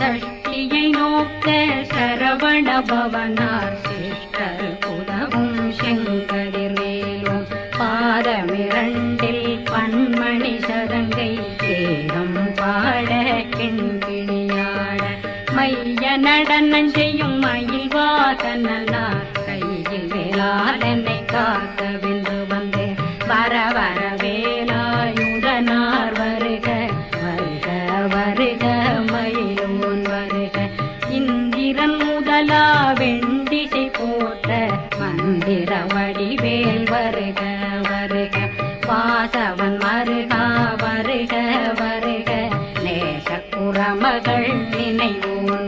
சஷ்டியை நோக்க சரவண பவனார் சிஷ்டர் புதவும் செங்கதிர்வேலும் பாதமிரண்டில் பன்மணி சதங்கை தேகம் பாட கிண்கிணியாட மைய நடனம் செய்யும் மயில் வாசனார் கையில் வேளாளனை காக்க வென்று வந்து வர வர வேலாயுதனார் வருக வருக வருக மயிலோன் வருக இந்திரன் முதலா வெண்டிசை போட்ட மந்திர வடிவேல் வருக வருக வாசவன் மருகா வருக வருக நேச குரமகள் நினைவோன்